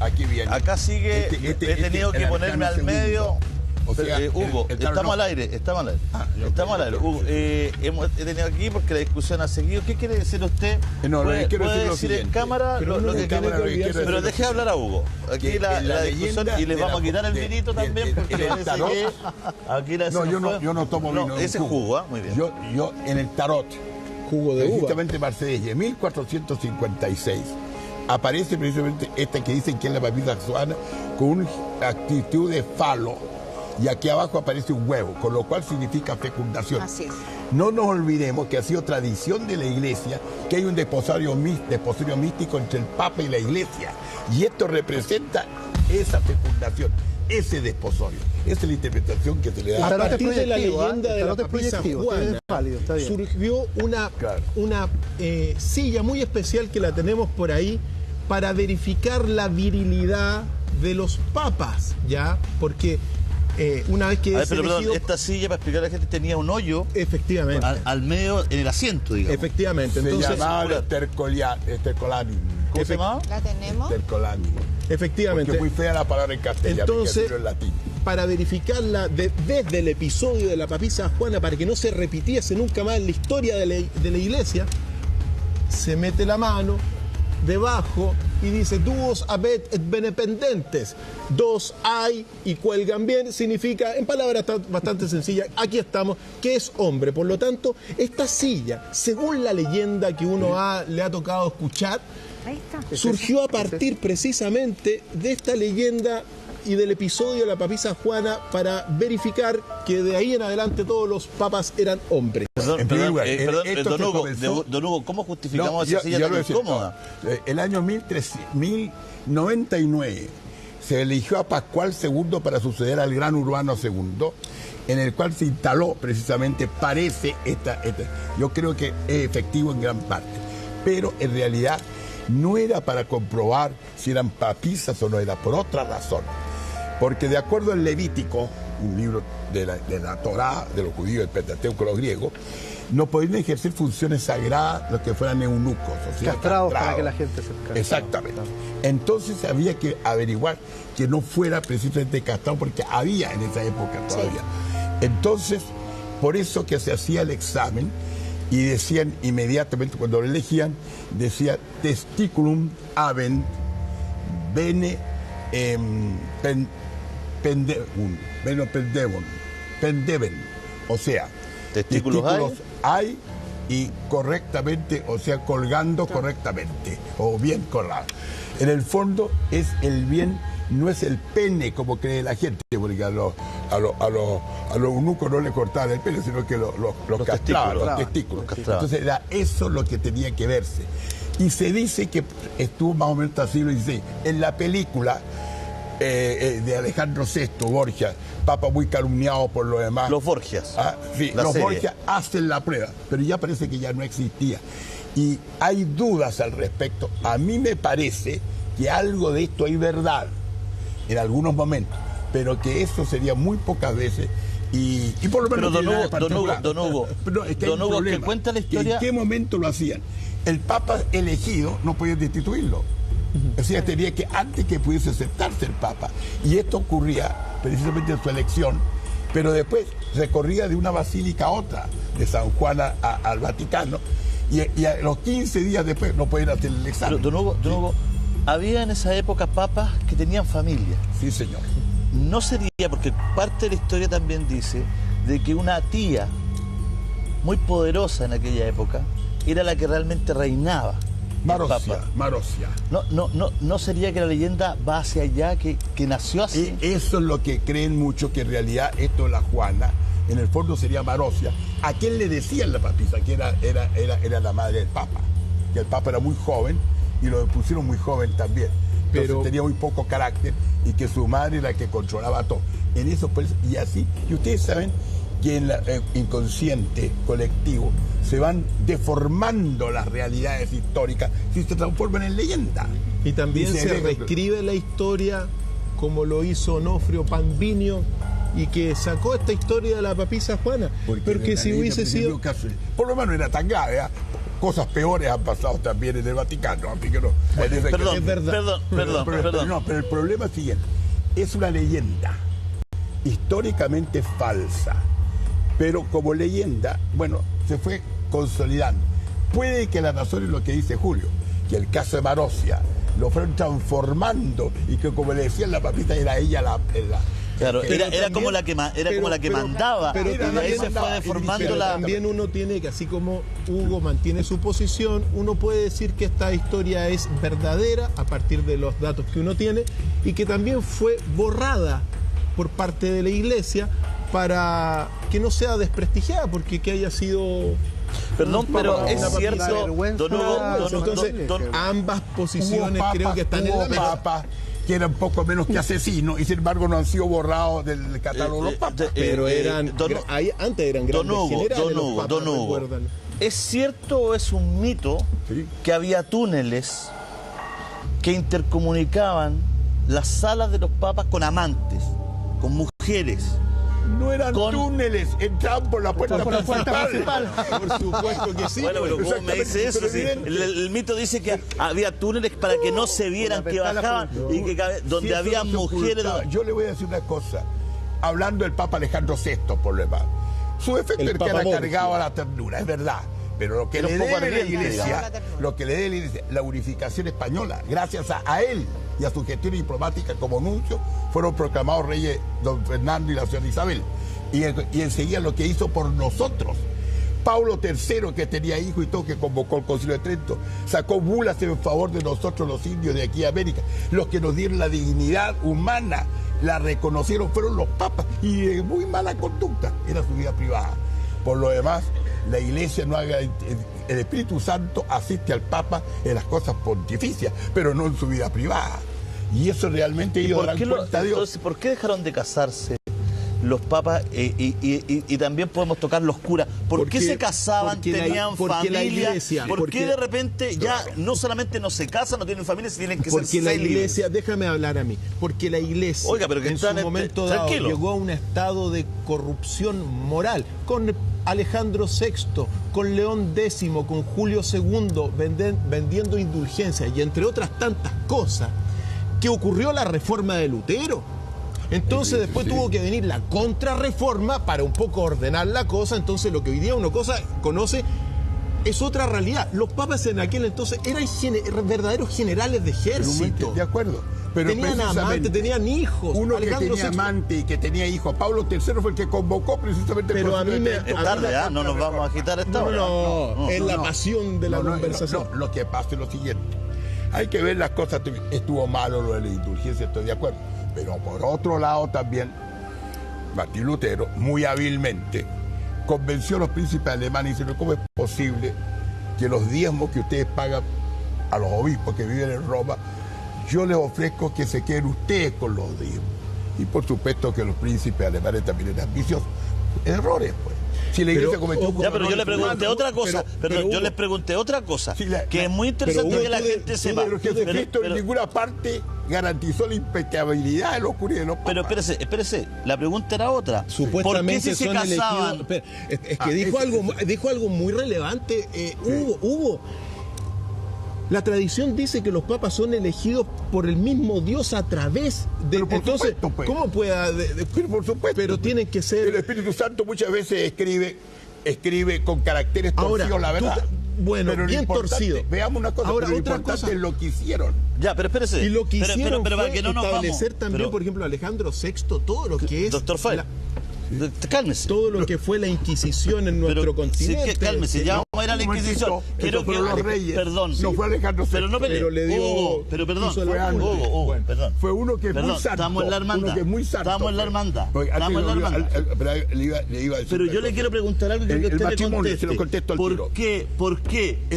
Aquí viene. Acá sigue, he tenido que ponerme al medio. O sea, Hugo, estamos al aire, estamos al aire. Estamos al aire. Hugo, he tenido aquí porque la discusión ha seguido. ¿Qué quiere decir usted? No, puede decir en cámara lo que quiere, pero deje hablar a Hugo. Aquí la discusión, y le vamos a quitar el vinito también, porque parece que aquí la yo no tomo vino. Ese es jugo, muy bien. Yo en el tarot, jugo de uva. justamente Marsella, 1456, aparece precisamente esta que dicen que es la papisa juana con una actitud de falo. Y aquí abajo aparece un huevo, con lo cual significa fecundación. Así es. No nos olvidemos que ha sido tradición de la Iglesia que hay un desposorio místico entre el Papa y la Iglesia. Y esto representa esa fecundación, ese desposorio. Esa es la interpretación que se le da. A partir de la leyenda de la papisa Juana, surgió una silla muy especial que la tenemos por ahí para verificar la virilidad de los papas, ¿ya? Porque una vez que es elegido... Perdón, esta silla, para explicar a la gente, tenía un hoyo. Efectivamente. Al medio, en el asiento, digamos. Efectivamente. Entonces, se llamaba estercolani. ¿Cómo se llamaba? La tenemos. Estercolani. Efectivamente. Porque es muy fea la palabra en castellano. Entonces, en latín. Para verificarla desde el episodio de la papisa Juana, para que no se repitiese nunca más en la historia de la Iglesia, se mete la mano debajo y dice duos habet et benependentes, dos hay y cuelgan bien, significa en palabras bastante sencillas, aquí estamos, que es hombre. Por lo tanto, esta silla, según la leyenda que uno le ha tocado escuchar, surgió a partir precisamente de esta leyenda y del episodio de la papisa Juana, para verificar que de ahí en adelante todos los papas eran hombres. Don Hugo, ¿cómo justificamos esa silla tan incómoda? El año 1099 se eligió a Pascual II para suceder al gran Urbano II, en el cual se instaló precisamente, parece, yo creo que es efectivo en gran parte, pero en realidad no era para comprobar si eran papisas o no, era por otra razón. Porque de acuerdo al Levítico, un libro de la Torá, de los judíos, del Pentateuco, los griegos, no podían ejercer funciones sagradas los que fueran eunucos, o sea, castrados para que la gente se castrara. Exactamente. Entonces había que averiguar que no fuera precisamente castrado, porque había en esa época todavía. Sí. Entonces, por eso que se hacía el examen, y decían inmediatamente, cuando lo elegían, decía testiculum habent bene pendeven, o sea, testículos hay y correctamente, o sea, colgando correctamente, o bien colgado. En el fondo es el bien, no es el pene como cree la gente, porque a los eunucos no le cortaban el pene, sino que los castraban, los testículos. Entonces era eso lo que tenía que verse. Y se dice que estuvo más o menos hasta el siglo XVI. En la película de Alejandro VI, Borgia, papa muy calumniado por lo demás. Los Borgias. Sí, los Borgias hacen la prueba, pero ya parece que ya no existía. Y hay dudas al respecto. A mí me parece que algo de esto hay verdad en algunos momentos, pero que eso sería muy pocas veces. Y por lo menos Don Hugo, que cuenta la historia. ¿En qué momento lo hacían? El papa elegido no podía destituirlo. O sea, tenía que, antes que pudiese aceptarse el Papa. Y esto ocurría precisamente en su elección, pero después recorría de una basílica a otra, de San Juan al Vaticano, y a los 15 días después no podían hacer el examen. Pero, don Hugo, había en esa época papas que tenían familia. Sí, señor. No sería, porque parte de la historia también dice de que una tía muy poderosa en aquella época era la que realmente reinaba. Marosia. No sería que la leyenda va hacia allá, que nació así. Eso es lo que creen mucho, que en realidad esto es la Juana, en el fondo sería Marosia, a quien le decían la papisa, que era la madre del Papa, que el Papa era muy joven y lo pusieron muy joven también, pero tenía muy poco carácter, y que su madre era la que controlaba todo. En eso, pues, y así, y ustedes saben que en el inconsciente colectivo se van deformando las realidades históricas si se transforman en leyenda. Y también se reescribe la historia como lo hizo Onofrio Pambinio, y que sacó esta historia de la papisa Juana. Porque si hubiese sido... Por lo menos no era tan grave, cosas peores han pasado también en el Vaticano. Así que no, Perdón, es verdad. perdón. No, pero el problema es siguiente. Es una leyenda históricamente falsa, pero como leyenda, bueno, se fue consolidando. Puede que la razón es lo que dice Julio, que el caso de Marossia lo fueron transformando y que, como le decían, la papita era ella la Claro, era también, como la que mandaba, pero y ahí se fue deformando pero la... también uno tiene que, así como Hugo mantiene su posición, uno puede decir que esta historia es verdadera a partir de los datos que uno tiene y que también fue borrada por parte de la Iglesia para que no sea desprestigiada, porque que haya sido... Perdón, pero es cierto, don Hugo, Entonces, ambas posiciones creo que están en la mesa. papas que eran poco menos que asesinos y sin embargo no han sido borrados del catálogo de los papas. Pero eran antes eran grandes generales los papas, don Hugo, recuerdan. ¿es cierto o es un mito que había túneles que intercomunicaban las salas de los papas con amantes, con mujeres? No eran túneles, entraban por la puerta principal. Por supuesto que sí. Bueno, pero ¿cómo me dice eso? Sí, el mito dice que había túneles para que no se vieran que bajaban y que donde había mujeres. Yo le voy a decir una cosa, hablando del Papa Alejandro VI, por lo demás. Su efecto es que era cargado a la ternura, es verdad. Pero lo que le debe la Iglesia, la unificación española, gracias a él y a su gestión diplomática como nuncio, fueron proclamados reyes don Fernando y la señora Isabel. Y enseguida lo que hizo por nosotros. Pablo III, que tenía hijo y todo, que convocó el Concilio de Trento, sacó bulas en favor de nosotros los indios de aquí a América. Los que nos dieron la dignidad humana, la reconocieron, fueron los papas, y de muy mala conducta, era su vida privada. Por lo demás, la Iglesia no haga... El Espíritu Santo asiste al Papa en las cosas pontificias, pero no en su vida privada. Y eso realmente ellos darán cuenta a Dios. Entonces, ¿por qué dejaron de casarse los papas y también podemos tocar los curas? ¿Por qué se casaban, tenían familia? ¿Por qué de repente ya no solamente no se casan, no tienen familia, sino tienen que ser Porque la Iglesia, déjame hablar a mí, porque la Iglesia en su momento dado llegó a un estado de corrupción moral, con Alejandro VI, con León X, con Julio II, vendiendo indulgencias y entre otras tantas cosas, que ocurrió la reforma de Lutero. Entonces después tuvo que venir la contrarreforma para un poco ordenar la cosa. Entonces lo que hoy día uno conoce es otra realidad. Los papas en aquel entonces eran verdaderos generales de ejército. De acuerdo. Pero tenían amantes, tenían hijos. Uno Alejandro que tenía amante y que tenía hijos. Pablo III fue el que convocó precisamente... Pero a mí es tarde, no nos vamos a agitar esta hora. No, es la pasión de la conversación. Lo que pasa es lo siguiente. Hay que ver las cosas. Estuvo malo lo de la indulgencia, estoy de acuerdo. Pero por otro lado también, Martín Lutero, muy hábilmente, convenció a los príncipes alemanes y diciendo, ¿cómo es posible que los diezmos que ustedes pagan a los obispos que viven en Roma, yo les ofrezco que se queden ustedes con los diezmos? Y por supuesto que los príncipes alemanes también eran ambiciosos. Errores, pues. Si la Iglesia cometió... pero yo le pregunté otra cosa, yo les pregunté otra cosa, que es muy interesante que la gente sepa. Pero Jesucristo en ninguna parte garantizó la impecabilidad de los curas y de los papas. Pero espérese, la pregunta era otra. Supuestamente son elegidos... Es que dijo algo muy relevante, Hugo. La tradición dice que los papas son elegidos por el mismo Dios a través de... Entonces, supuesto, pues. ¿cómo puede...? Pero por supuesto. Pero tienen que ser... El Espíritu Santo muchas veces escribe con caracteres torcidos, la verdad. Bueno, pero bien torcido. Veamos una cosa, ahora, lo importante es lo que hicieron. Ya, pero espérese. Y lo que hicieron pero fue que no nos establecer vamos, también, por ejemplo, Alejandro VI, todo lo que es... Doctor Fay, cálmese. Todo lo que fue la Inquisición en nuestro continente. Sí, cálmese, ya vamos a ir a la Inquisición. Quiero que los reyes. Perdón. No fue Alejandro VI. Pero le dio... pero perdón. Perdón. Fue uno que es muy santo. Estamos en la hermandad. Uno que es muy santo. Estamos en la hermandad. Le iba a decir. Pero yo le quiero preguntar algo que usted le conteste. Se lo contesto al tiro. ¿Por qué